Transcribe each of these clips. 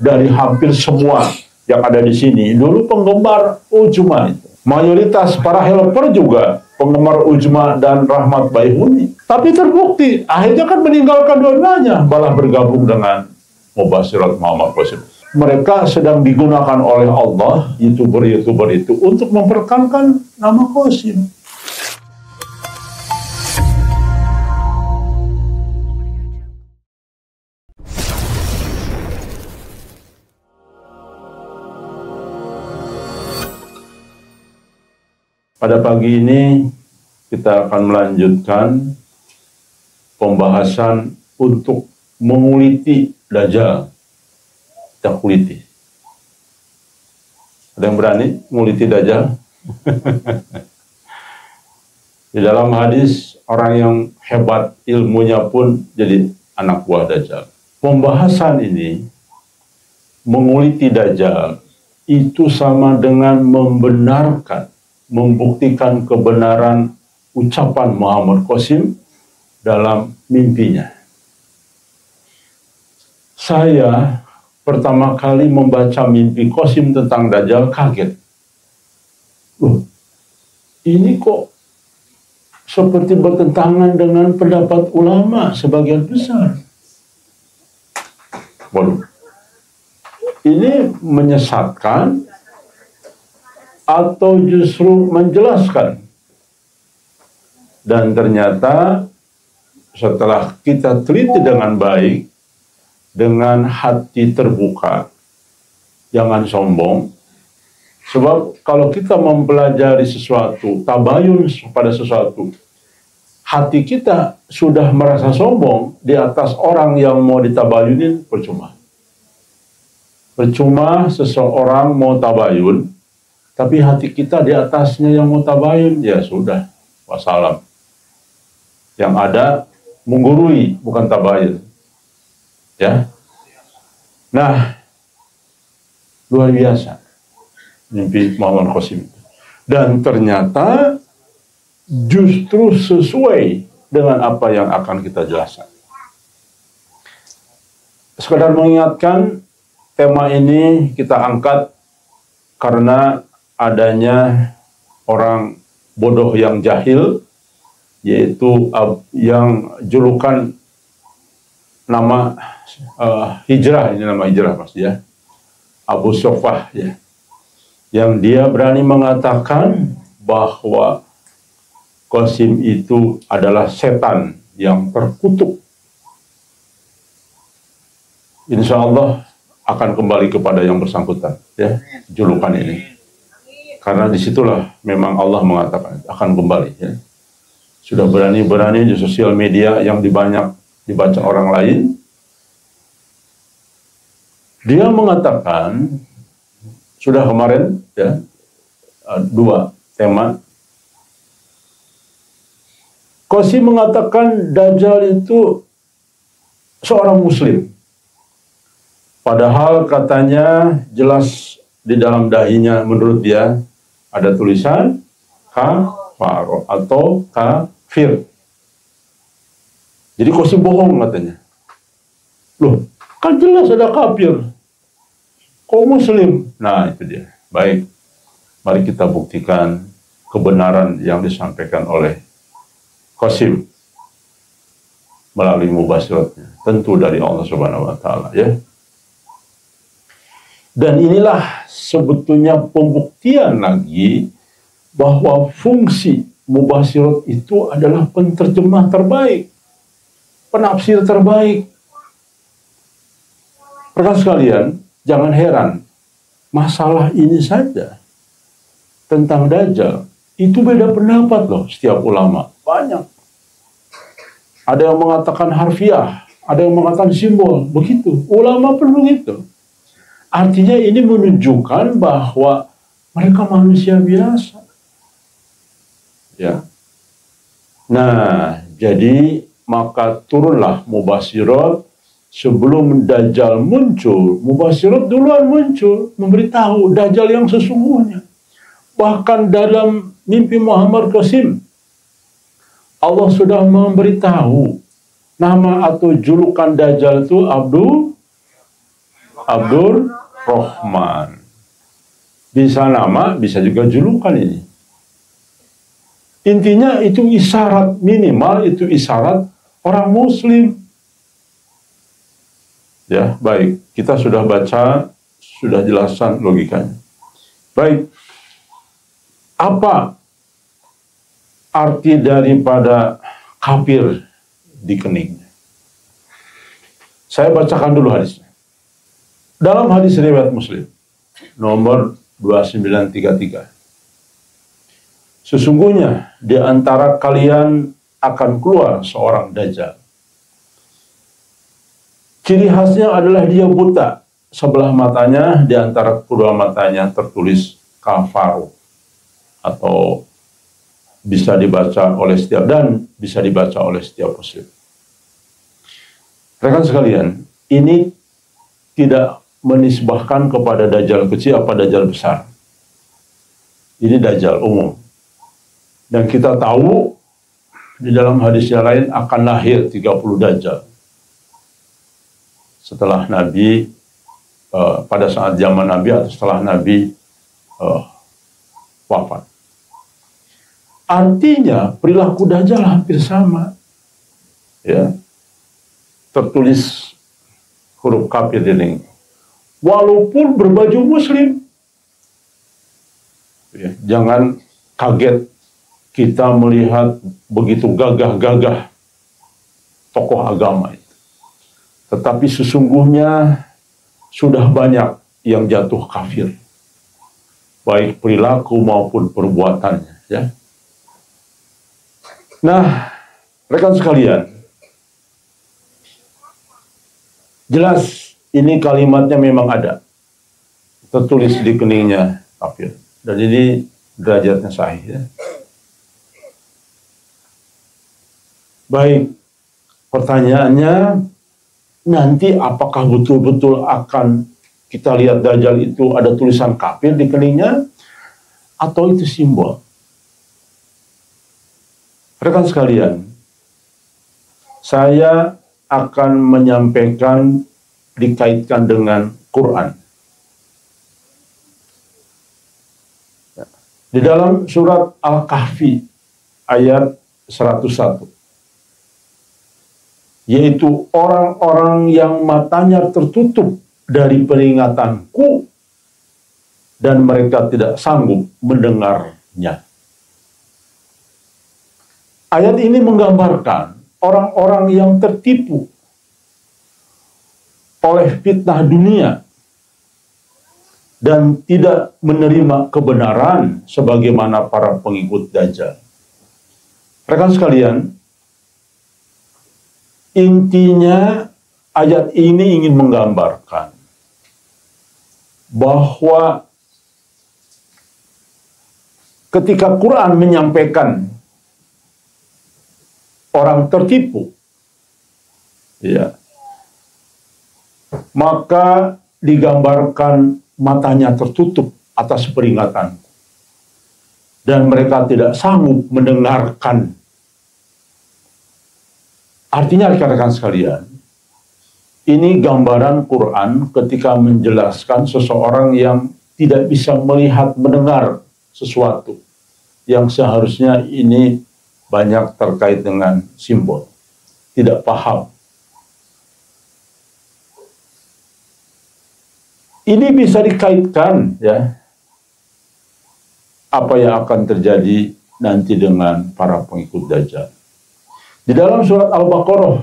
dari hampir semua yang ada di sini dulu penggemar Ujma itu. Mayoritas para helper juga penggemar Ujma dan Rahmat Baihuni. Tapi terbukti akhirnya kan meninggalkan dua-duanya, malah bergabung dengan Mubasyirat Muhammad Qasim. Mereka sedang digunakan oleh Allah, YouTuber-YouTuber itu, untuk mempertahankan nama Qasim. Pada pagi ini kita akan melanjutkan pembahasan untuk menguliti Dajjal. Kita kuliti. Ada yang berani menguliti Dajjal? Di dalam hadis, orang yang hebat ilmunya pun jadi anak buah Dajjal. Pembahasan ini, menguliti Dajjal, itu sama dengan membenarkan, membuktikan kebenaran ucapan Muhammad Qasim dalam mimpinya. Saya pertama kali membaca mimpi Qasim tentang Dajjal kaget. Loh, ini kok seperti bertentangan dengan pendapat ulama sebagian besar. Waduh, ini menyesatkan atau justru menjelaskan? Dan ternyata setelah kita teliti dengan baik, dengan hati terbuka, jangan sombong. Sebab kalau kita mempelajari sesuatu, tabayun pada sesuatu, hati kita sudah merasa sombong di atas orang yang mau ditabayunin, percuma. Percuma seseorang mau tabayun, tapi hati kita di atasnya yang mau tabayun, ya sudah, wassalam. Yang ada menggurui, bukan tabayun. Ya. Nah, luar biasa mimpi Muhammad Qasim. Dan ternyata justru sesuai dengan apa yang akan kita jelaskan. Sekadar mengingatkan, tema ini kita angkat karena adanya orang bodoh yang jahil, yaitu yang julukan nama hijrah, ini nama hijrah pasti ya, Abu Sofah ya, yang dia berani mengatakan bahwa Qasim itu adalah setan yang terkutuk. Insya Allah akan kembali kepada yang bersangkutan ya, julukan ini. Karena disitulah memang Allah mengatakan akan kembali ya. Sudah berani-berani di sosial media yang dibaca orang lain. Dia mengatakan, sudah kemarin ya, dua tema. Qasim mengatakan Dajjal itu seorang muslim. Padahal katanya jelas di dalam dahinya menurut dia ada tulisan kafar atau kafir. Jadi Qasim bohong katanya. Loh, kan jelas ada kafir. Kok muslim? Nah, itu dia. Baik, mari kita buktikan kebenaran yang disampaikan oleh Qasim melalui mubasyiratnya. Tentu dari Allah Subhanahu wa taala ya. Dan inilah sebetulnya pembuktian lagi bahwa fungsi mubasyirat itu adalah penterjemah terbaik, penafsir terbaik. Rekan sekalian, jangan heran, masalah ini saja tentang Dajjal itu beda pendapat loh setiap ulama, banyak. Ada yang mengatakan harfiah, ada yang mengatakan simbol, begitu. Ulama pun begitu. Artinya ini menunjukkan bahwa mereka manusia biasa. Ya. Nah, jadi maka turunlah mubasyirat sebelum Dajjal muncul. Mubasyirat duluan muncul, memberitahu Dajjal yang sesungguhnya. Bahkan dalam mimpi Muhammad Qasim, Allah sudah memberitahu nama atau julukan Dajjal itu Abdur Rahman. Bisa nama, bisa juga julukan ini. Intinya itu isyarat, minimal itu isyarat orang Muslim. Ya, baik. Kita sudah baca, sudah jelaskan logikanya. Baik. Apa arti daripada kafir di keningnya? Saya bacakan dulu hadisnya. Dalam hadis riwayat Muslim nomor 2933. Sesungguhnya di antara kalian akan keluar seorang dajjal. Ciri khasnya adalah dia buta. Sebelah matanya, di antara kedua matanya tertulis kafaru. Atau bisa dibaca oleh setiap muslim. Rekan sekalian, ini tidak menisbahkan kepada dajjal kecil apa dajjal besar. Ini dajjal umum. Dan kita tahu di dalam hadis yang lain akan lahir 30 dajjal. Setelah Nabi, pada saat zaman Nabi atau setelah Nabi wafat. Artinya perilaku dajjal hampir sama. Ya. Tertulis huruf kafir ini. Walaupun berbaju muslim. Ya, jangan kaget kita melihat begitu gagah-gagah tokoh agama itu. Tetapi sesungguhnya sudah banyak yang jatuh kafir. Baik perilaku maupun perbuatannya. Ya. Nah, rekan sekalian, jelas ini kalimatnya memang ada. Tertulis di keningnya kafir. Dan ini derajatnya sahih. Ya. Baik, pertanyaannya, nanti apakah betul-betul akan kita lihat dajjal itu ada tulisan kafir di keningnya? Atau itu simbol? Rekan sekalian, saya akan menyampaikan dikaitkan dengan Quran. Di dalam surat Al-Kahfi ayat 101. Yaitu orang-orang yang matanya tertutup dari peringatanku dan mereka tidak sanggup mendengarnya. Ayat ini menggambarkan orang-orang yang tertipu oleh fitnah dunia dan tidak menerima kebenaran sebagaimana para pengikut Dajjal. Rekan sekalian, intinya ayat ini ingin menggambarkan bahwa ketika Quran menyampaikan orang tertipu, ya, maka digambarkan matanya tertutup atas peringatan dan mereka tidak sanggup mendengarkan. Artinya rekan-rekan sekalian, ini gambaran Quran ketika menjelaskan seseorang yang tidak bisa melihat mendengar sesuatu yang seharusnya ini banyak terkait dengan simbol, tidak paham. Ini bisa dikaitkan, ya, apa yang akan terjadi nanti dengan para pengikut Dajjal. Di dalam surat Al-Baqarah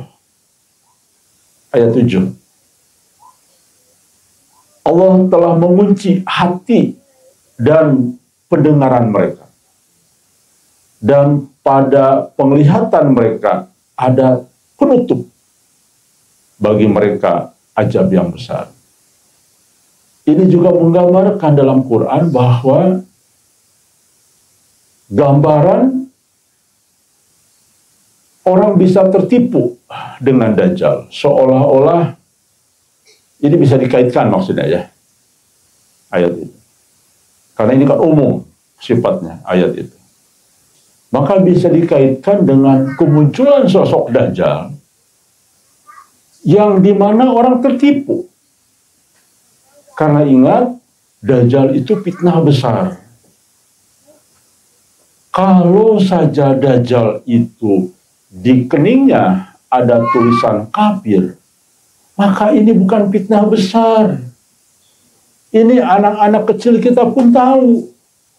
ayat 7, Allah telah mengunci hati dan pendengaran mereka. Dan pada penglihatan mereka ada penutup bagi mereka ajab yang besar. Ini juga menggambarkan dalam Quran bahwa gambaran orang bisa tertipu dengan Dajjal. Seolah-olah ini bisa dikaitkan maksudnya, ya, ayat itu. Karena ini kan umum sifatnya ayat itu. Maka bisa dikaitkan dengan kemunculan sosok Dajjal yang dimana orang tertipu. Karena ingat, Dajjal itu fitnah besar. Kalau saja Dajjal itu di keningnya ada tulisan kafir, maka ini bukan fitnah besar. Ini anak-anak kecil kita pun tahu.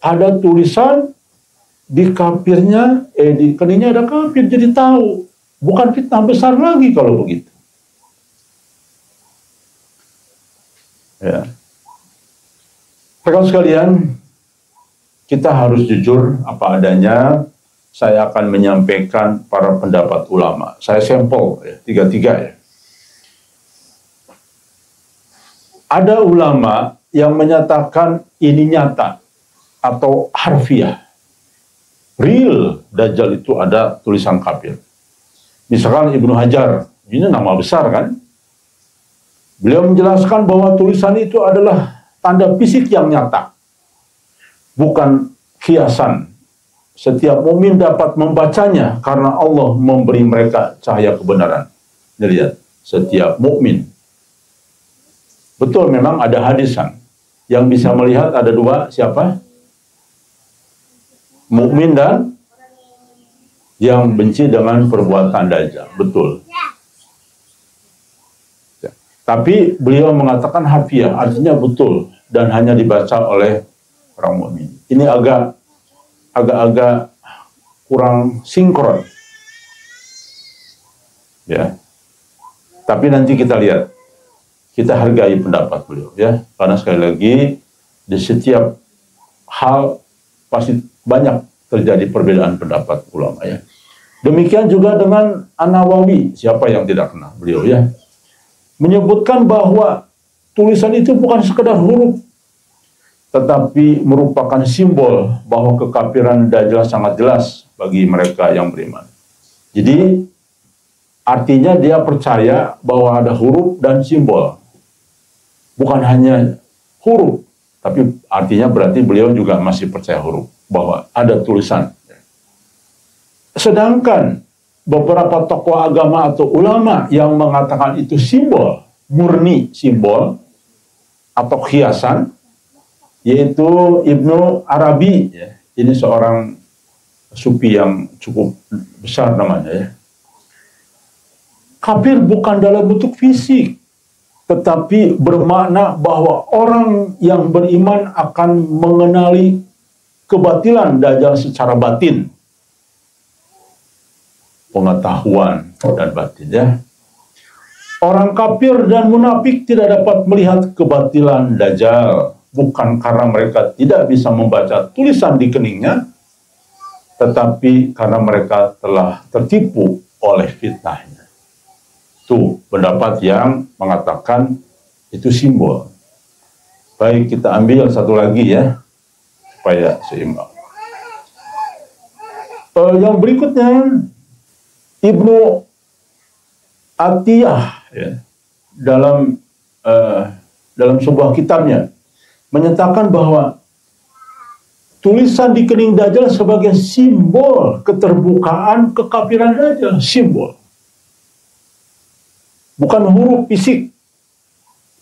Ada tulisan di kafirnya, di keningnya ada kafir, jadi tahu. Bukan fitnah besar lagi kalau begitu. Ya. Rekan sekalian, kita harus jujur apa adanya. Saya akan menyampaikan para pendapat ulama. Saya sampel ya, tiga-tiga ya. Ada ulama yang menyatakan ini nyata atau harfiah. Real Dajjal itu ada tulisan kafir. Misalkan Ibnu Hajar, ini nama besar kan? Beliau menjelaskan bahwa tulisan itu adalah tanda fisik yang nyata. Bukan hiasan. Setiap mukmin dapat membacanya karena Allah memberi mereka cahaya kebenaran. Lihat, setiap mukmin. Betul, memang ada hadisan. Yang bisa melihat ada dua, siapa? Mukmin dan yang benci dengan perbuatan Dajjal. Betul. Ya. Tapi beliau mengatakan harfiah, artinya betul dan hanya dibaca oleh orang mukmin. Ini agak kurang sinkron. Ya. Tapi nanti kita lihat. Kita hargai pendapat beliau ya. Karena sekali lagi di setiap hal pasti banyak terjadi perbedaan pendapat ulama ya. Demikian juga dengan An-Nawawi, siapa yang tidak kenal beliau ya. Menyebutkan bahwa tulisan itu bukan sekedar huruf, tetapi merupakan simbol bahwa kekafiran Dajjal sangat jelas bagi mereka yang beriman. Jadi artinya dia percaya bahwa ada huruf dan simbol. Bukan hanya huruf, tapi artinya berarti beliau juga masih percaya huruf, bahwa ada tulisan. Sedangkan beberapa tokoh agama atau ulama yang mengatakan itu simbol, murni simbol atau hiasan, yaitu Ibnu Arabi, ya. Ini seorang sufi yang cukup besar namanya ya. Kafir bukan dalam bentuk fisik, tetapi bermakna bahwa orang yang beriman akan mengenali kebatilan Dajjal secara batin. Pengetahuan dan batin ya. Orang kafir dan munafik tidak dapat melihat kebatilan Dajjal. Bukan karena mereka tidak bisa membaca tulisan di keningnya, tetapi karena mereka telah tertipu oleh fitnahnya. Itu pendapat yang mengatakan itu simbol. Baik, kita ambil satu lagi ya, supaya seimbang. Yang berikutnya, Ibnu Atiyah ya, dalam sebuah kitabnya menyatakan bahwa tulisan di kening Dajjal sebagai simbol keterbukaan kekafiran Dajjal, simbol. Bukan huruf fisik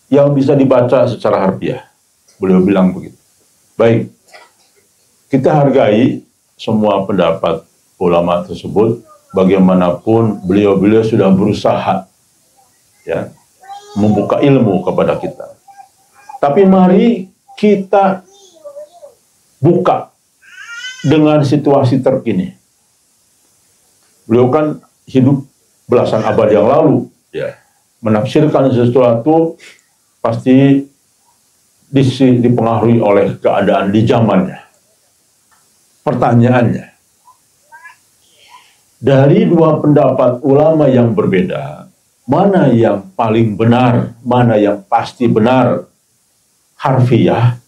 yang bisa dibaca secara harfiah. Beliau bilang begitu. Baik, kita hargai semua pendapat ulama tersebut. Bagaimanapun beliau-beliau sudah berusaha ya, membuka ilmu kepada kita. Tapi mari kita buka dengan situasi terkini. Beliau kan hidup belasan abad yang lalu, ya. Menafsirkan sesuatu pasti dipengaruhi oleh keadaan di zamannya. Pertanyaannya, dari dua pendapat ulama yang berbeda, mana yang paling benar, mana yang pasti benar, harfiah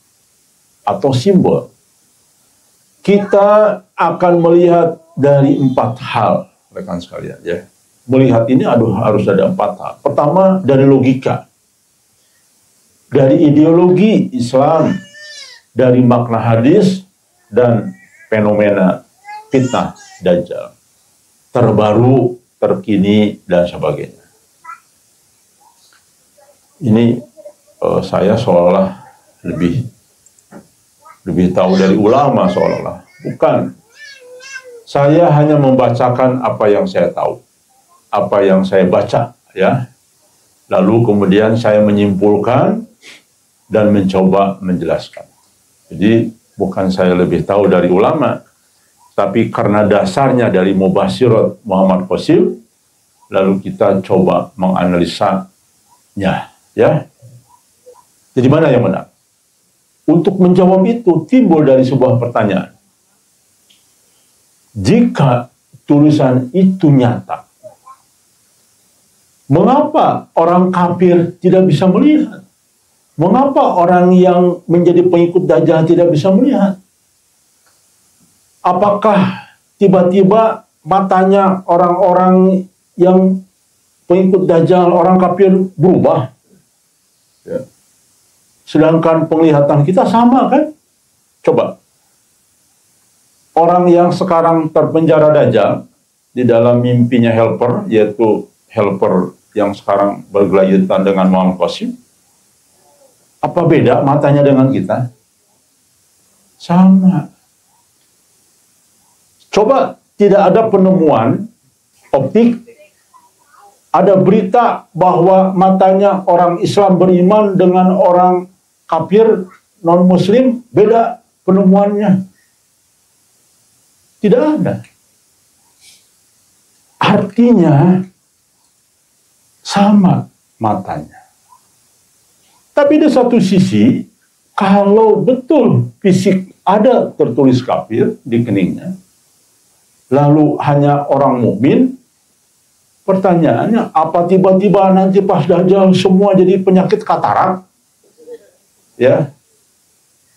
atau simbol? Kita akan melihat dari 4 hal, rekan sekalian ya. Melihat ini harus ada 4 hal. Pertama, dari logika, dari ideologi Islam, dari makna hadis, dan fenomena fitnah Dajjal. Terbaru, terkini, dan sebagainya. Ini saya seolah-olah lebih tahu dari ulama seolah-olah. Bukan. Saya hanya membacakan apa yang saya tahu, apa yang saya baca, ya. Lalu kemudian saya menyimpulkan dan mencoba menjelaskan. Jadi bukan saya lebih tahu dari ulama, tapi karena dasarnya dari Mubasyirat Muhammad Qasim, lalu kita coba menganalisanya, ya. Jadi mana yang benar? Untuk menjawab itu timbul dari sebuah pertanyaan. Jika tulisan itu nyata, mengapa orang kafir tidak bisa melihat? Mengapa orang yang menjadi pengikut Dajjal tidak bisa melihat? Apakah tiba-tiba matanya orang-orang yang pengikut Dajjal, orang kafir, berubah? Ya. Sedangkan penglihatan kita sama, kan? Coba. Orang yang sekarang terpenjara Dajjal, di dalam mimpinya helper, yaitu helper yang sekarang bergelayutan dengan Muhammad Qasim, apa beda matanya dengan kita? Sama. Coba tidak ada penemuan optik, ada berita bahwa matanya orang Islam beriman dengan orang kafir non-muslim beda penemuannya. Tidak ada. Artinya sama matanya. Tapi di satu sisi, kalau betul fisik ada tertulis kafir di keningnya, lalu hanya orang mukmin, pertanyaannya, apa tiba-tiba nanti pas Dajjal semua jadi penyakit katarak? Ya,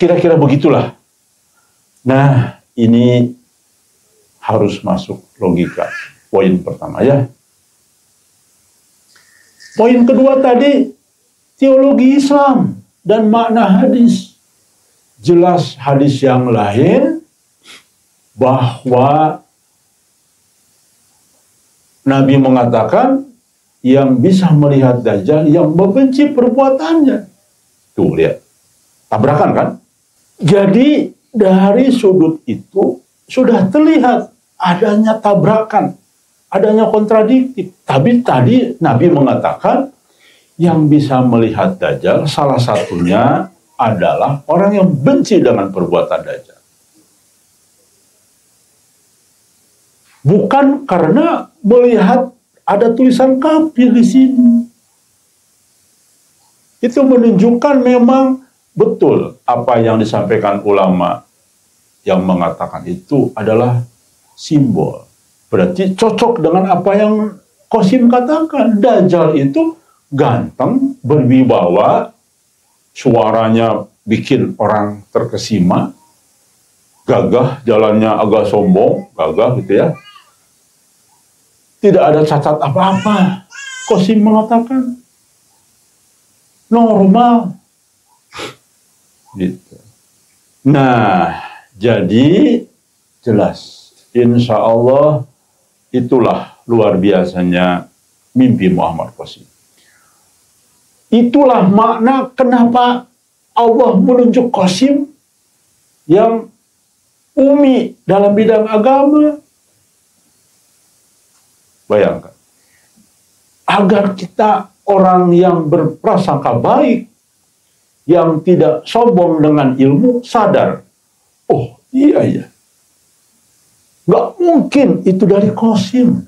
kira-kira begitulah. Nah, ini harus masuk logika. Poin pertama, ya. Poin kedua tadi, teologi Islam dan makna hadis. Jelas hadis yang lain bahwa Nabi mengatakan yang bisa melihat Dajjal yang membenci perbuatannya. Tuh, lihat. Tabrakan, kan? Jadi dari sudut itu sudah terlihat adanya tabrakan, adanya kontradiktif. Tapi tadi Nabi mengatakan yang bisa melihat Dajjal salah satunya adalah orang yang benci dengan perbuatan Dajjal. Bukan karena melihat ada tulisan kafir di sini. Itu menunjukkan memang betul apa yang disampaikan ulama yang mengatakan itu adalah simbol. Berarti cocok dengan apa yang Qasim katakan. Dajjal itu ganteng, berwibawa, suaranya bikin orang terkesima, gagah, jalannya agak sombong, gagah gitu ya. Tidak ada cacat apa-apa. Qasim mengatakan normal. Gitu. Nah, jadi jelas, insya Allah itulah luar biasanya mimpi Muhammad Qasim. Itulah makna kenapa Allah menunjuk Qasim yang umi dalam bidang agama. Bayangkan, agar kita orang yang berprasangka baik, yang tidak sombong dengan ilmu, sadar, oh iya ya, nggak mungkin itu dari Qasim,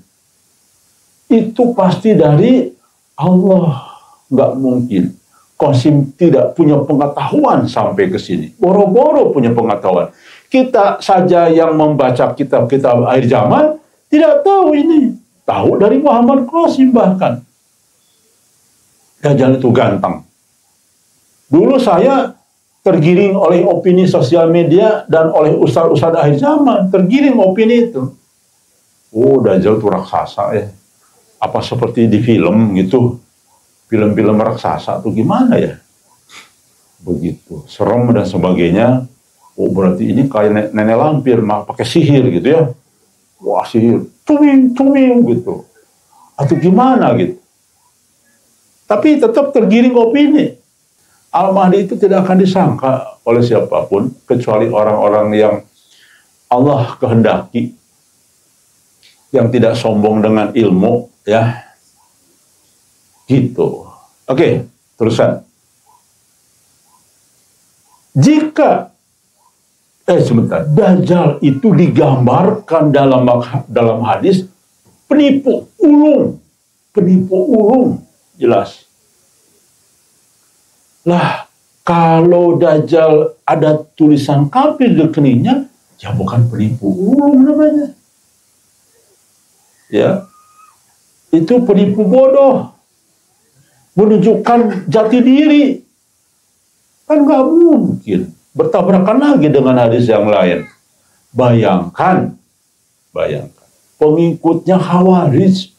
itu pasti dari Allah, nggak mungkin. Qasim tidak punya pengetahuan sampai ke sini, boro-boro punya pengetahuan. Kita saja yang membaca kitab-kitab akhir zaman tidak tahu ini, tahu dari Muhammad Qasim bahkan. Dajjal itu ganteng. Dulu saya tergiring oleh opini sosial media dan oleh ustadz-ustadz akhir zaman, tergiring opini itu. Oh, Dajjal itu raksasa ya. Apa seperti di film gitu, film-film raksasa tuh gimana ya? Begitu, serem dan sebagainya. Oh, berarti ini kayak nenek lampir, pakai sihir gitu ya. Wah, sihir, cuming gitu. Atau gimana gitu. Tapi tetap tergiring opini. Al-Mahdi itu tidak akan disangka oleh siapapun kecuali orang-orang yang Allah kehendaki, yang tidak sombong dengan ilmu, ya. Gitu. Oke, terusan. Jika sebentar, Dajjal itu digambarkan dalam hadis penipu ulung, jelas. Lah, kalau Dajjal ada tulisan kafir di keningnya, ya bukan penipu ulung namanya. Ya, itu penipu bodoh, menunjukkan jati diri. Kan nggak mungkin. Bertabrakan lagi dengan hadis yang lain. Bayangkan, pengikutnya Khawarij,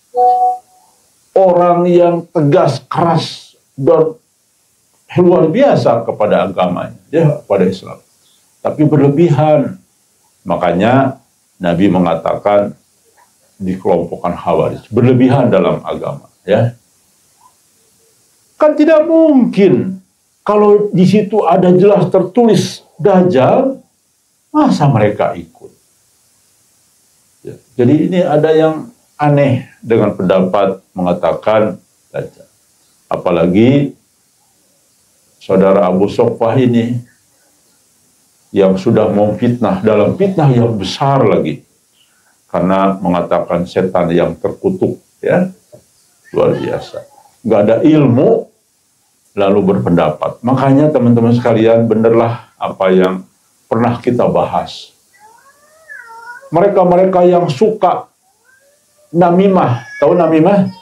orang yang tegas, keras, dan luar biasa kepada agamanya, ya, pada Islam. Tapi berlebihan. Makanya Nabi mengatakan dikelompokkan Khawarij, berlebihan dalam agama, ya. Kan tidak mungkin kalau di situ ada jelas tertulis Dajjal, masa mereka ikut? Ya, jadi ini ada yang aneh dengan pendapat mengatakan Dajjal. Apalagi saudara Abu Sofah ini yang sudah memfitnah dalam fitnah yang besar lagi. Karena mengatakan setan yang terkutuk, ya, luar biasa. Nggak ada ilmu, lalu berpendapat. Makanya teman-teman sekalian, benerlah apa yang pernah kita bahas. Mereka-mereka yang suka namimah, tahu namimah?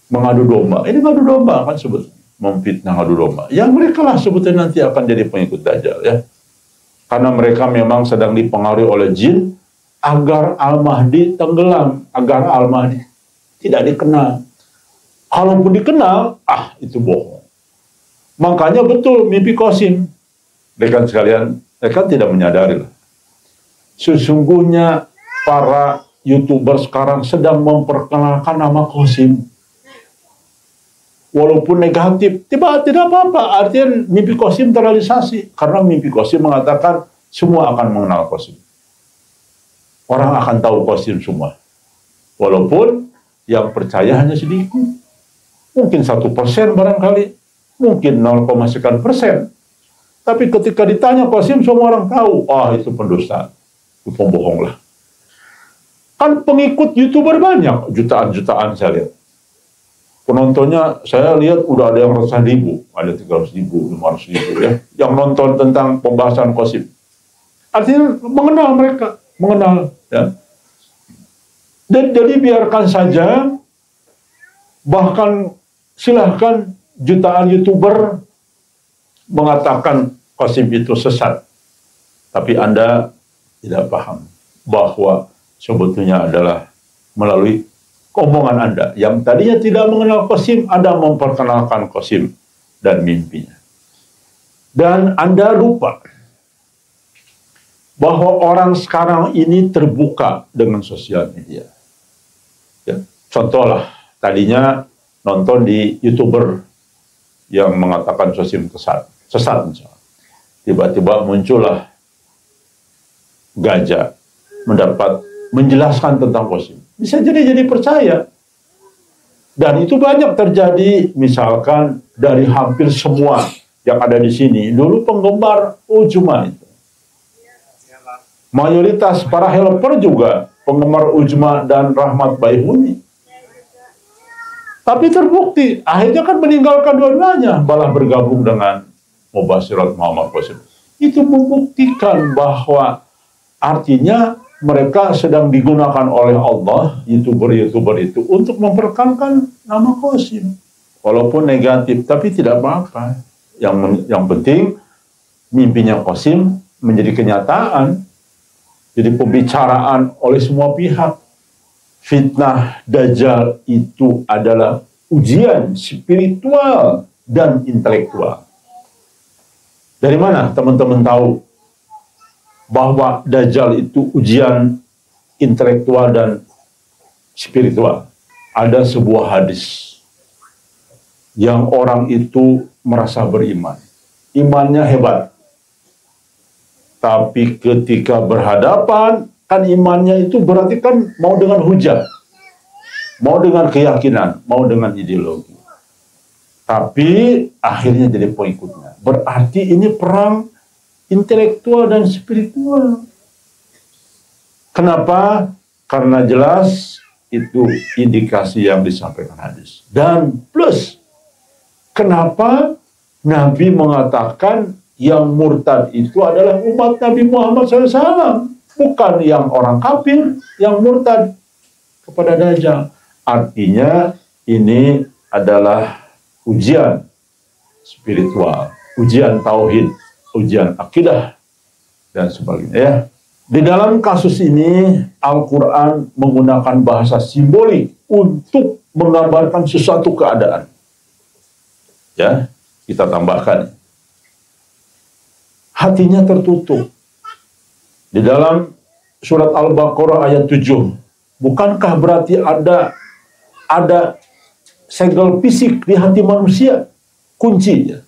Mengadu domba. Ini ngadu domba kan sebut, memfitnah ngadu domba. Yang mereka lah sebetulnya nanti akan jadi pengikut Dajjal, ya. Karena mereka memang sedang dipengaruhi oleh jin agar Al-Mahdi tenggelam, agar Al-Mahdi tidak dikenal. Kalaupun dikenal, itu bohong. Makanya betul mimpi Qasim. Rekan sekalian, mereka tidak menyadari lah. Sesungguhnya para YouTuber sekarang sedang memperkenalkan nama Qasim. Walaupun negatif, tidak apa-apa. Artinya mimpi Qasim terrealisasi. Karena mimpi Qasim mengatakan semua akan mengenal Qasim. Orang akan tahu Qasim semua. Walaupun yang percaya hanya sedikit. Mungkin 1% barangkali. Mungkin 0, sekian persen. Tapi ketika ditanya Qasim, semua orang tahu. Itu pendusta. Itu pembohong lah. Kan pengikut YouTuber banyak. Jutaan-jutaan saya lihat. Penontonnya saya lihat udah ada yang ratusan ribu. Ada 300.000, 500.000, ya. Yang nonton tentang pembahasan Qasim. Artinya mengenal mereka. Mengenal, ya. Dan jadi biarkan saja, bahkan silahkan jutaan YouTuber mengatakan Qasim itu sesat. Tapi Anda tidak paham bahwa sebetulnya adalah melalui omongan Anda yang tadinya tidak mengenal Qasim, Anda memperkenalkan Qasim dan mimpinya. Dan Anda lupa bahwa orang sekarang ini terbuka dengan sosial media. Ya, contohlah, tadinya nonton di YouTuber yang mengatakan Qasim sesat misalnya. Tiba-tiba muncullah Gajah menjelaskan tentang Qasim. Bisa jadi percaya. Dan itu banyak terjadi, misalkan dari hampir semua yang ada di sini. Dulu penggemar Ujma itu. Mayoritas para helper juga penggemar Ujma dan Rahmat Baihuni. Tapi terbukti, akhirnya kan meninggalkan dua-duanya, malah bergabung dengan Mubasyirat Muhammad Qasim. Itu membuktikan bahwa artinya mereka sedang digunakan oleh Allah, YouTuber itu, untuk memperkenalkan nama Qasim. Walaupun negatif, tapi tidak apa-apa. Yang penting, mimpinya Qasim menjadi kenyataan. Jadi pembicaraan oleh semua pihak. Fitnah Dajjal itu adalah ujian spiritual dan intelektual. Dari mana teman-teman tahu bahwa Dajjal itu ujian intelektual dan spiritual? Ada sebuah hadis yang orang itu merasa beriman, imannya hebat. Tapi ketika berhadapan, kan imannya itu berarti kan mau dengan hujah, mau dengan keyakinan, mau dengan ideologi. Tapi akhirnya jadi pengikutnya. Berarti ini perang intelektual dan spiritual. Kenapa? Karena jelas itu indikasi yang disampaikan hadis. Dan plus, kenapa Nabi mengatakan yang murtad itu adalah umat Nabi Muhammad SAW, bukan yang orang kafir yang murtad kepada Dajjal. Artinya ini adalah ujian spiritual, ujian tauhid, ujian akidah, dan sebagainya. Ya. Di dalam kasus ini, Al-Quran menggunakan bahasa simbolik untuk menggambarkan sesuatu keadaan. Ya, kita tambahkan. Hatinya tertutup. Di dalam surat Al-Baqarah ayat 7, bukankah berarti ada segel fisik di hati manusia, kuncinya.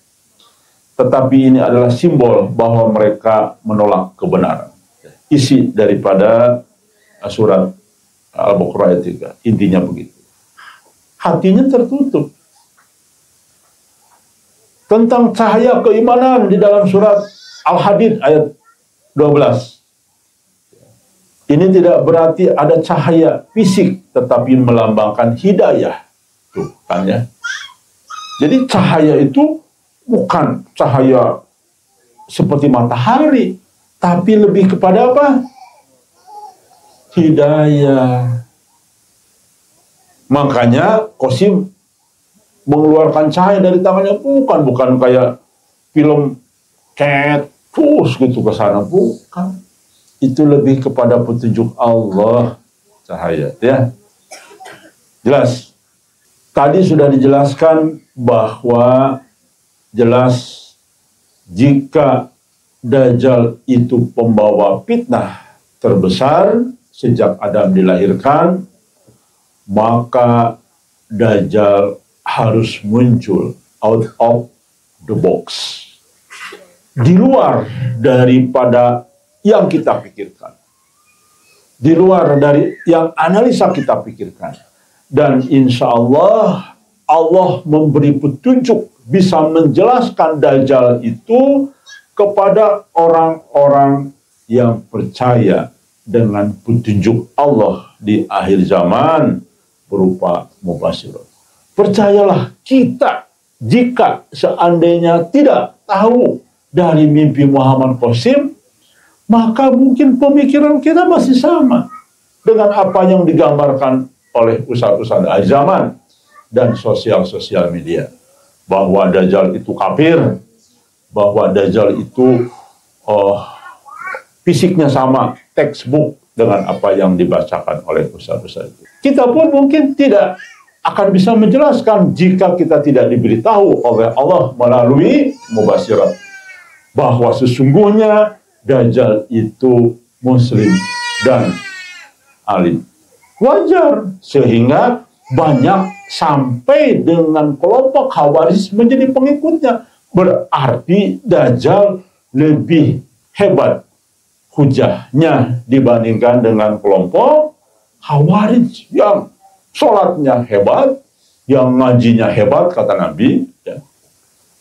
Tetapi ini adalah simbol bahwa mereka menolak kebenaran. Isi daripada surat Al-Baqarah ayat 3, intinya begitu. Hatinya tertutup. Tentang cahaya keimanan di dalam surat Al-Hadid ayat 12. Ini tidak berarti ada cahaya fisik, tetapi melambangkan hidayah. Tuh, kan ya. Jadi cahaya itu bukan cahaya seperti matahari, tapi lebih kepada apa? Hidayah. Makanya Qasim mengeluarkan cahaya dari tangannya, bukan kayak film cat, terus gitu ke sana, bukan. Itu lebih kepada petunjuk Allah, cahaya, ya. Jelas. Tadi sudah dijelaskan bahwa jelas jika Dajjal itu pembawa fitnah terbesar sejak Adam dilahirkan, maka Dajjal harus muncul out of the box, di luar daripada yang kita pikirkan, di luar dari yang analisa kita pikirkan. Dan insya Allah, Allah memberi petunjuk bisa menjelaskan Dajjal itu kepada orang-orang yang percaya dengan petunjuk Allah di akhir zaman berupa mubasyirah. Percayalah kita, jika seandainya tidak tahu dari mimpi Muhammad Qasim, maka mungkin pemikiran kita masih sama dengan apa yang digambarkan oleh ustaz-ustaz akhir zaman dan sosial media. Bahwa Dajjal itu kafir, bahwa Dajjal itu fisiknya sama, textbook dengan apa yang dibacakan oleh ustaz-ustaz itu. Kita pun mungkin tidak akan bisa menjelaskan jika kita tidak diberitahu oleh Allah melalui mubasyirat bahwa sesungguhnya Dajjal itu muslim dan alim. Wajar, sehingga banyak sampai dengan kelompok Khawarij menjadi pengikutnya. Berarti Dajjal lebih hebat hujahnya dibandingkan dengan kelompok Khawarij yang sholatnya hebat, yang ngajinya hebat, kata Nabi, ya.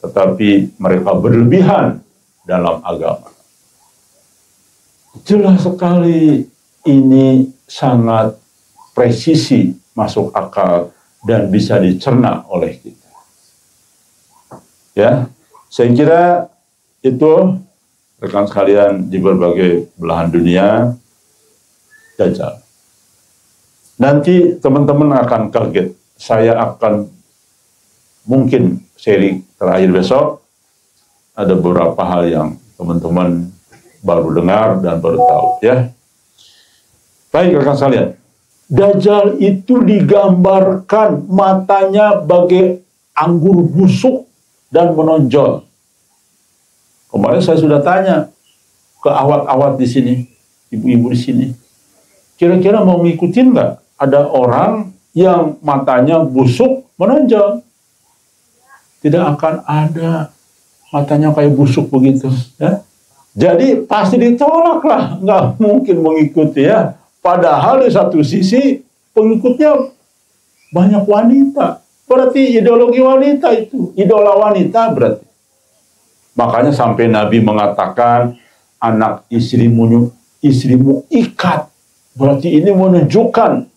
Tetapi mereka berlebihan dalam agama. Jelas sekali ini sangat presisi, masuk akal, dan bisa dicerna oleh kita. Ya, saya kira itu rekan sekalian di berbagai belahan dunia, Dajjal. Nanti teman-teman akan kaget. Saya akan mungkin seri terakhir besok ada beberapa hal yang teman-teman baru dengar dan baru tahu, ya. Baik rekan sekalian, Dajjal itu digambarkan matanya bagai anggur busuk dan menonjol. Kemarin saya sudah tanya ke awat-awat di sini, ibu-ibu di sini, kira-kira mau ngikutin nggak? Ada orang yang matanya busuk menonjol. tidak akan ada, matanya kayak busuk begitu. Ya. Jadi pasti ditolak lah, nggak mungkin mengikuti ya. Padahal di satu sisi pengikutnya banyak wanita, berarti ideologi wanita itu, idola wanita berarti. Makanya sampai Nabi mengatakan anak istrimu ikat, berarti ini menunjukkan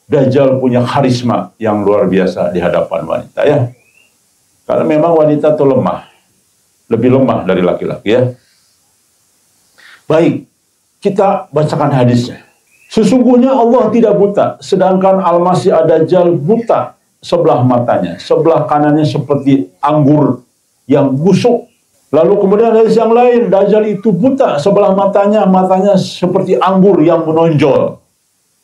Dajjal punya karisma yang luar biasa di hadapan wanita ya. Karena memang wanita itu lemah, lebih lemah dari laki-laki ya. Baik, kita bacakan hadisnya. Sesungguhnya Allah tidak buta, sedangkan Al-Masih Ad-Dajjal buta sebelah matanya. Sebelah kanannya seperti anggur yang busuk. Lalu kemudian hadis yang lain, Dajjal itu buta sebelah matanya, matanya seperti anggur yang menonjol.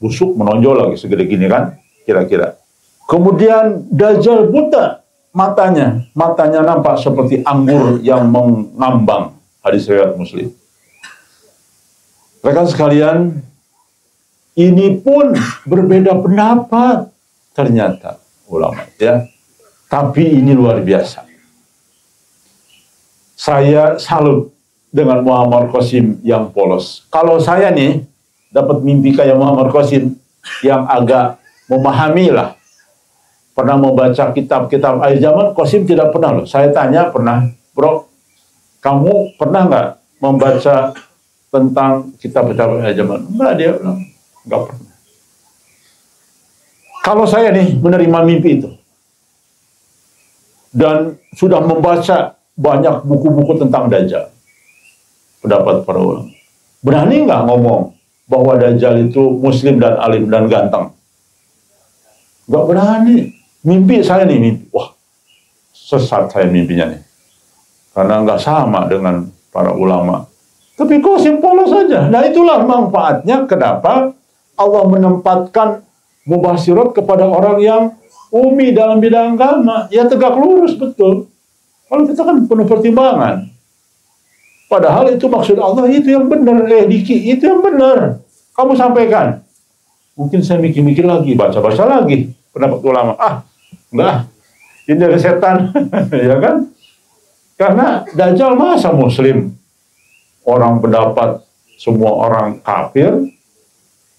Busuk menonjol lagi, segede gini kan, kira-kira. Kemudian Dajjal buta matanya nampak seperti anggur yang mengambang. Hadis riwayat Muslim. Rekan sekalian, ini pun berbeda pendapat ternyata ulama ya. Tapi ini luar biasa. Saya salut dengan Muammar Qasim yang polos. Kalau saya nih dapat mimpi kayak Muammar Qasim yang agak memahami lah. Pernah membaca kitab-kitab akhir zaman, Qasim tidak pernah loh. Saya tanya pernah, bro, kamu pernah nggak membaca tentang kitab-kitab akhir zaman? Enggak, dia bilang, enggak pernah. Kalau saya nih menerima mimpi itu dan sudah membaca banyak buku-buku tentang Dajjal, pendapat para ulama, berani nggak ngomong bahwa Dajjal itu muslim dan alim dan ganteng? Nggak berani. Mimpi saya nih, mimpi. Wah, sesat saya mimpinya nih. Karena nggak sama dengan para ulama. Tapi kok polos saja. Nah itulah manfaatnya kenapa Allah menempatkan mubasyirat kepada orang yang umi dalam bidang agama. Ya tegak lurus betul. Kalau kita kan penuh pertimbangan. Padahal itu maksud Allah itu yang benar. Diki, itu yang benar. Kamu sampaikan. Mungkin saya mikir-mikir lagi, baca-baca lagi pendapat ulama. Enggak. Ini dari setan. Ya kan? Karena Dajjal masa muslim? Orang pendapat semua orang kafir,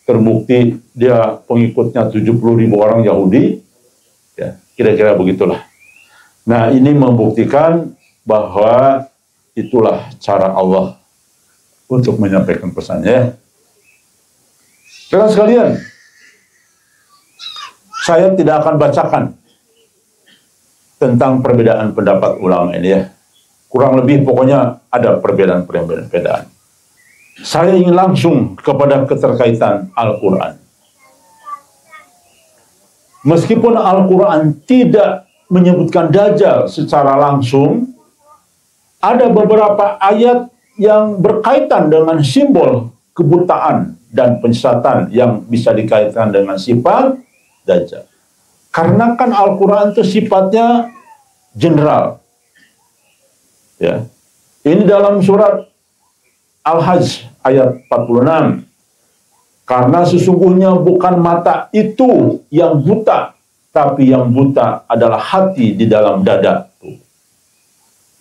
terbukti dia pengikutnya 70.000 orang Yahudi, ya kira-kira begitulah. Nah ini membuktikan bahwa itulah cara Allah untuk menyampaikan pesannya. Saudara sekalian, saya tidak akan bacakan tentang perbedaan pendapat ulama ini ya. Kurang lebih pokoknya ada perbedaan. Saya ingin langsung kepada keterkaitan Al-Quran. Meskipun Al-Quran tidak menyebutkan Dajjal secara langsung, ada beberapa ayat yang berkaitan dengan simbol kebutaan dan penyesatan yang bisa dikaitkan dengan sifat Dajjal. Karena kan Al-Quran itu sifatnya general. Ya. Ini dalam surat Al-Hajj ayat 46. Karena sesungguhnya bukan mata itu yang buta, tapi yang buta adalah hati di dalam dada.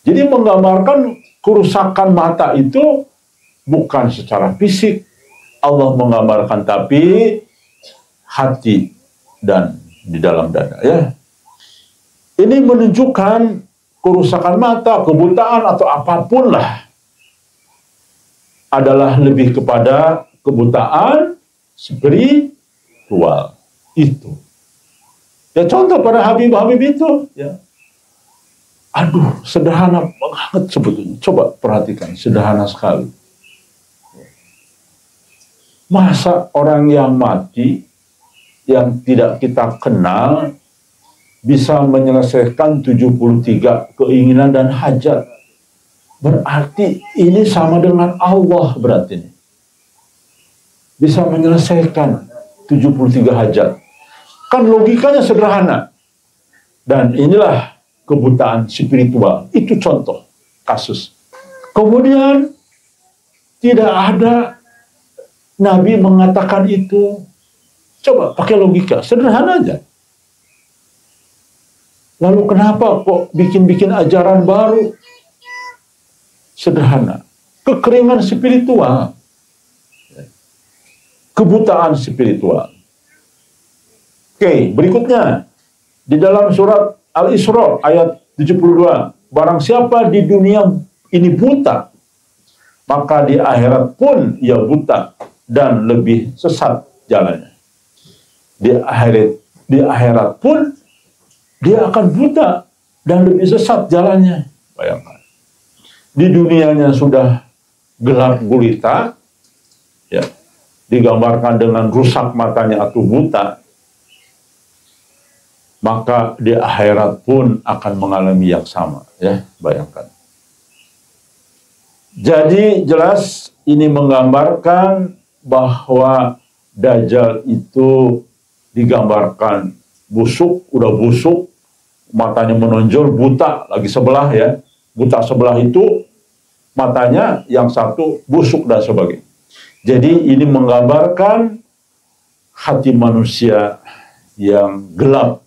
Jadi menggambarkan kerusakan mata itu bukan secara fisik. Allah menggambarkan tapi hati dan di dalam dada ya. Ini menunjukkan kerusakan mata, kebutaan atau apapun lah adalah lebih kepada kebutaan spiritual itu. Ya contoh pada Habib-Habib itu ya. Aduh, sederhana banget sebetulnya. Coba perhatikan, sederhana sekali. Masa orang yang mati yang tidak kita kenal bisa menyelesaikan 73 keinginan dan hajat. Berarti ini sama dengan Allah berarti ini. Bisa menyelesaikan 73 hajat. Kan logikanya sederhana. Dan inilah kebutaan spiritual. Itu contoh kasus. Kemudian tidak ada Nabi mengatakan itu. Coba pakai logika, sederhana aja. Lalu kenapa kok bikin-bikin ajaran baru? Sederhana. Kekeringan spiritual. Kebutaan spiritual. Oke, berikutnya. Di dalam surat Al-Isra ayat 72. Barang siapa di dunia ini buta, maka di akhirat pun ia buta dan lebih sesat jalannya. Di akhirat pun dia akan buta dan lebih sesat jalannya. Bayangkan. Di dunianya sudah gelap gulita, ya, digambarkan dengan rusak matanya atau buta, maka di akhirat pun akan mengalami yang sama, ya, bayangkan. Jadi jelas ini menggambarkan bahwa Dajjal itu digambarkan busuk, udah busuk, matanya menonjol, buta lagi sebelah, ya. Buta sebelah itu matanya, yang satu busuk dan sebagainya. Jadi ini menggambarkan hati manusia yang gelap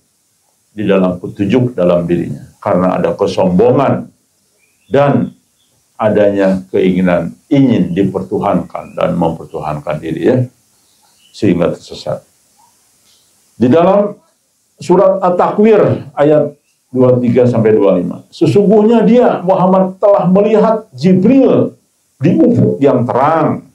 di dalam petunjuk dalam dirinya. Karena ada kesombongan dan adanya keinginan ingin dipertuhankan dan mempertuhankan diri, ya, sehingga tersesat. Di dalam surat At-Takwir ayat 23-25. Sesungguhnya dia, Muhammad, telah melihat Jibril di ufuk yang terang.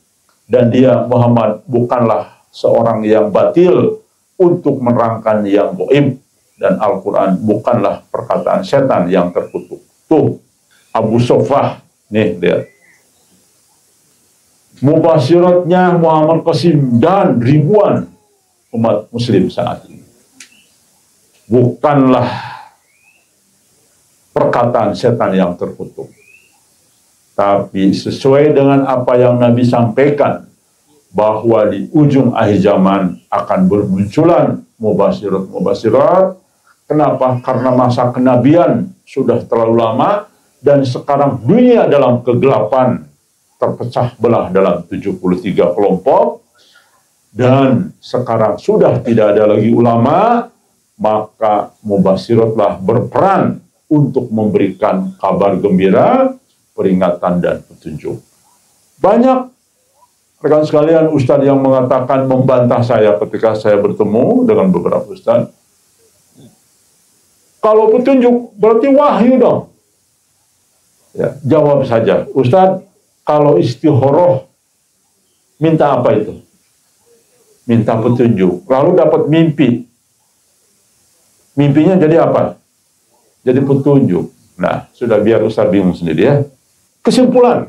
Dan dia, Muhammad, bukanlah seorang yang batil untuk menerangkan yang gaib. Dan Al-Quran bukanlah perkataan setan yang terkutuk. Tuh, Abu Sofah, nih lihat. Mubasyiratnya Muhammad Qasim dan ribuan umat muslim saat ini. Bukanlah perkataan setan yang terkutuk, tapi sesuai dengan apa yang Nabi sampaikan, bahwa di ujung akhir zaman akan bermunculan mubasyirat. Kenapa? Karena masa kenabian sudah terlalu lama, dan sekarang dunia dalam kegelapan, terpecah belah dalam 73 kelompok, dan sekarang sudah tidak ada lagi ulama, maka mubasyiratlah berperan untuk memberikan kabar gembira, peringatan, dan petunjuk. Banyak rekan sekalian, ustadz yang mengatakan, membantah saya ketika saya bertemu dengan beberapa ustadz. Kalau petunjuk berarti wahyu dong. Ya, jawab saja, ustadz, kalau istikharah minta apa itu? Minta petunjuk. Lalu dapat mimpi. Mimpinya jadi apa? Jadi petunjuk. Nah, sudah, biar ustadz bingung sendiri, ya. Kesimpulan.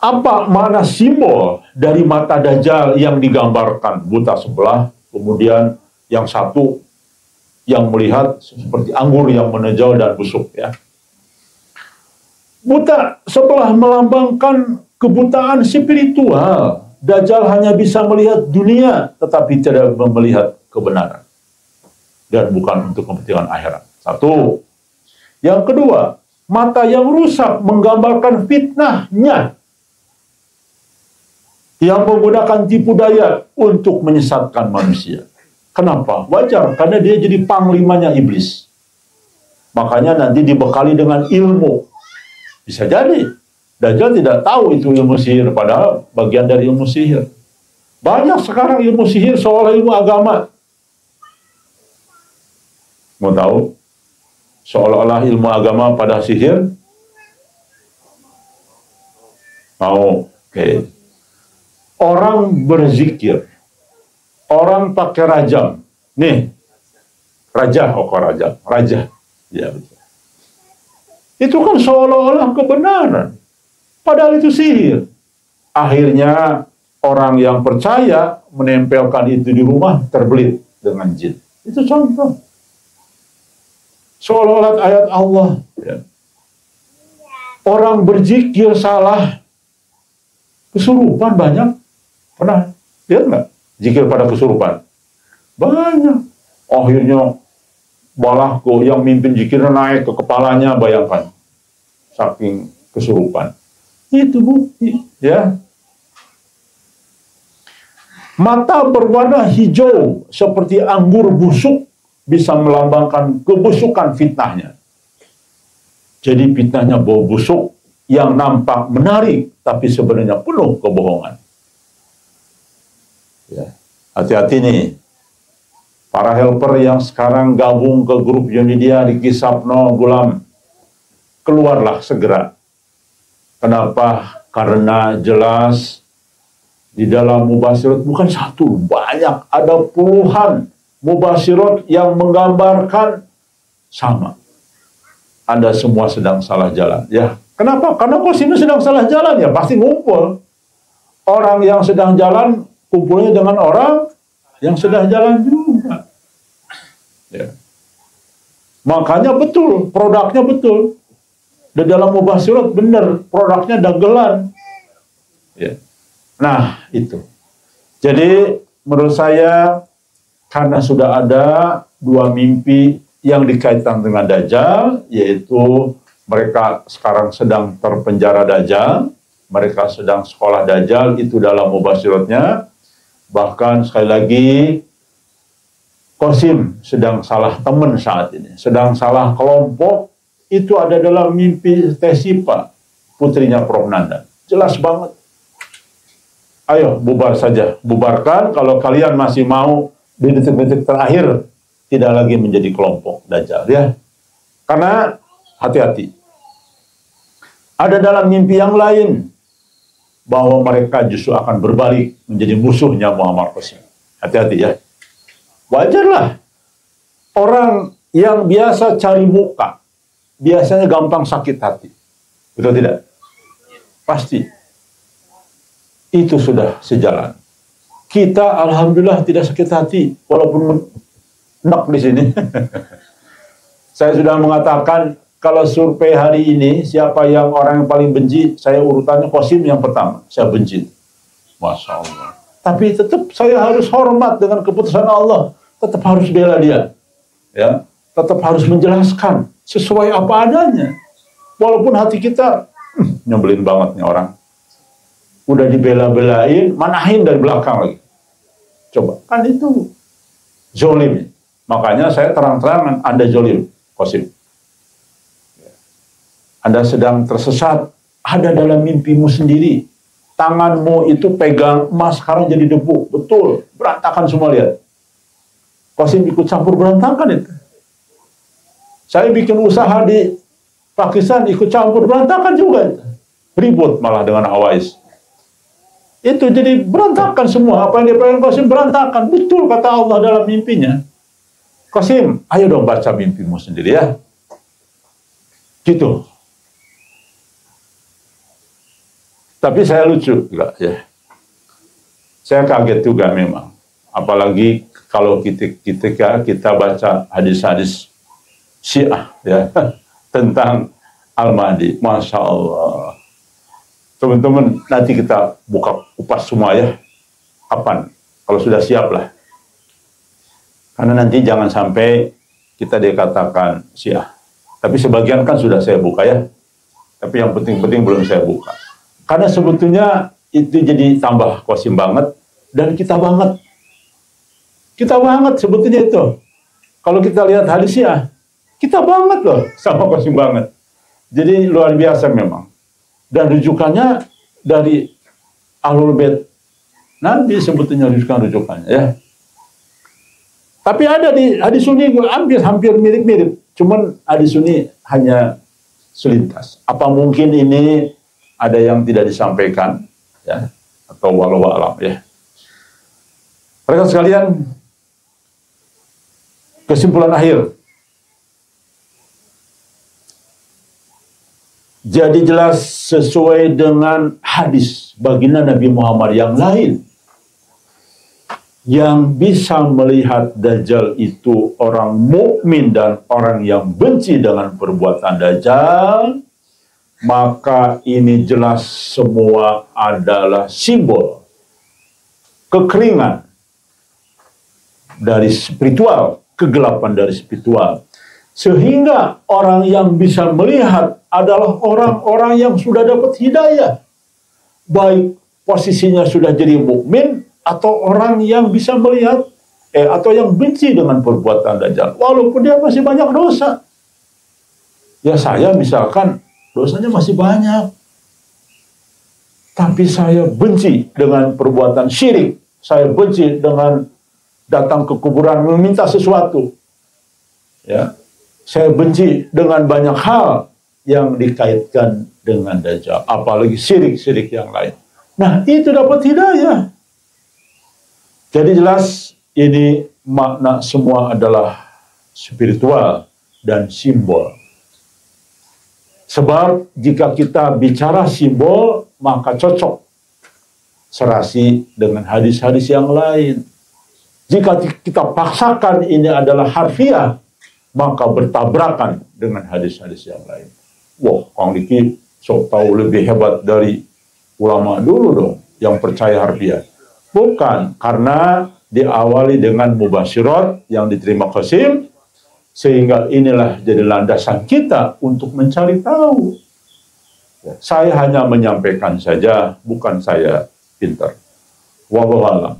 Apa makna simbol dari mata Dajjal yang digambarkan buta sebelah, kemudian yang satu yang melihat seperti anggur yang menejau dan busuk, ya. Buta sebelah melambangkan kebutaan spiritual. Dajjal hanya bisa melihat dunia, tetapi tidak melihat kebenaran. Dan bukan untuk kepentingan akhirat. Satu. Yang kedua, mata yang rusak menggambarkan fitnahnya, yang menggunakan tipu daya untuk menyesatkan manusia. Kenapa? Wajar, karena dia jadi panglimanya iblis. Makanya nanti dibekali dengan ilmu. Bisa jadi Dajjal tidak tahu itu ilmu sihir, padahal bagian dari ilmu sihir. Banyak sekarang ilmu sihir seolah ilmu agama. Mau tahu? Seolah-olah ilmu agama pada sihir? Mau? Oke. Orang berzikir, orang pakai rajam. Nih, raja, raja. Ya, itu kan seolah-olah kebenaran. Padahal itu sihir. Akhirnya orang yang percaya menempelkan itu di rumah, terbelit dengan jin. Itu contoh. Seolah-olah ayat Allah. Ya. Orang berzikir salah, kesurupan banyak. Pernah lihat nggak zikir pada kesurupan? Banyak. Akhirnya balahku yang mimpin zikirnya naik ke kepalanya, bayangkan. Saking kesurupan. Itu bukti, ya. Mata berwarna hijau seperti anggur busuk bisa melambangkan kebusukan fitnahnya. Jadi fitnahnya bau busuk yang nampak menarik, tapi sebenarnya penuh kebohongan. Ya. Hati-hati nih, para helper yang sekarang gabung ke grup Yunidia di Kisapno Gulam, keluarlah segera. Kenapa? Karena jelas di dalam mubasyirat bukan satu, banyak, ada puluhan mubasyirat yang menggambarkan sama. Anda semua sedang salah jalan. Ya, kenapa? Karena Qasim sedang salah jalan, ya pasti ngumpul. Orang yang sedang jalan kumpulnya dengan orang yang sedang jalan juga. Ya. Makanya betul, produknya betul. Di dalam mubasyirat benar, produknya dagelan. Ya. Nah, itu. Jadi, menurut saya, karena sudah ada dua mimpi yang dikaitkan dengan Dajjal, yaitu mereka sekarang sedang terpenjara Dajjal, mereka sedang sekolah Dajjal, itu dalam mubasyiratnya. Bahkan, sekali lagi, Qasim sedang salah teman saat ini, sedang salah kelompok, itu ada dalam mimpi Tesipa, putrinya Prof. Nanda. Jelas banget. Ayo, bubar saja. Bubarkan kalau kalian masih mau di detik-detik terakhir tidak lagi menjadi kelompok Dajjal, ya. Karena hati-hati. Ada dalam mimpi yang lain bahwa mereka justru akan berbalik menjadi musuhnya Muhammad Qasim. Hati-hati ya. Wajarlah. Orang yang biasa cari muka biasanya gampang sakit hati. Betul tidak? Pasti. Itu sudah sejalan. Kita alhamdulillah tidak sakit hati walaupun enak di sini. Saya sudah mengatakan kalau survei hari ini siapa yang orang yang paling benci, saya urutannya Qasim yang pertama. Saya benci. Masya Allah. Tapi tetap saya harus hormat dengan keputusan Allah. Tetap harus bela dia. Ya, tetap harus menjelaskan sesuai apa adanya. Walaupun hati kita nyebelin banget nih orang. Udah dibela-belain, manahin dari belakang lagi. Coba, kan itu zolim. Makanya saya terang-terangan, Anda zolim, Qasim. Anda sedang tersesat, ada dalam mimpimu sendiri. Tanganmu itu pegang emas, sekarang jadi debu. Betul, berantakan semua, lihat. Qasim ikut campur berantakan itu. Saya bikin usaha di Pakistan, ikut campur berantakan juga itu. Ribut malah dengan Awais. Itu jadi berantakan semua. Apa yang dipegang Qasim berantakan. Betul kata Allah dalam mimpinya. Qasim, ayo dong baca mimpimu sendiri ya. Gitu. Tapi saya lucu juga ya. Saya kaget juga memang. Apalagi kalau kita baca hadis-hadis Syiah ya tentang Al-Mahdi. Masya Allah. Teman-teman, nanti kita buka kupas semua ya. Kapan? Kalau sudah siap lah. Karena nanti jangan sampai kita dikatakan Syiah. Tapi sebagian kan sudah saya buka ya. Tapi yang penting-penting belum saya buka. Karena sebetulnya itu jadi tambah Qasim banget. Dan kita banget. Kita banget sebetulnya itu. Kalau kita lihat hadis Syiah, kita banget loh sama Qasim banget. Jadi luar biasa memang. Dan rujukannya dari Ahlul Bait Nabi sebetulnya rujukannya ya. Tapi ada di hadis Sunni hampir mirip-mirip. Cuman hadis Sunni hanya selintas. Apa mungkin ini ada yang tidak disampaikan ya atau walau alam ya. Rekan sekalian, kesimpulan akhir. Jadi jelas sesuai dengan hadis baginda Nabi Muhammad yang lain. Yang bisa melihat Dajjal itu orang mukmin dan orang yang benci dengan perbuatan Dajjal. Maka ini jelas semua adalah simbol kekeringan dari spiritual, kegelapan dari spiritual. Sehingga orang yang bisa melihat adalah orang-orang yang sudah dapat hidayah. Baik posisinya sudah jadi mukmin atau orang yang bisa melihat atau yang benci dengan perbuatan Dajjal, walaupun dia masih banyak dosa. Ya saya misalkan dosanya masih banyak, tapi saya benci dengan perbuatan syirik. Saya benci dengan datang ke kuburan meminta sesuatu. Ya, saya benci dengan banyak hal yang dikaitkan dengan Dajjal, apalagi syirik-syirik yang lain. Nah, itu dapat hidayah. Jadi jelas ini makna semua adalah spiritual dan simbol. Sebab jika kita bicara simbol, maka cocok serasi dengan hadis-hadis yang lain. Jika kita paksakan ini adalah harfiah, maka bertabrakan dengan hadis-hadis yang lain. Wah, Kang Diki sok tahu lebih hebat dari ulama dulu dong yang percaya harfiah. Bukan, karena diawali dengan mubasyirat yang diterima Qasim, sehingga inilah jadi landasan kita untuk mencari tahu. Saya hanya menyampaikan saja, bukan saya pintar. Wallahu a'lam.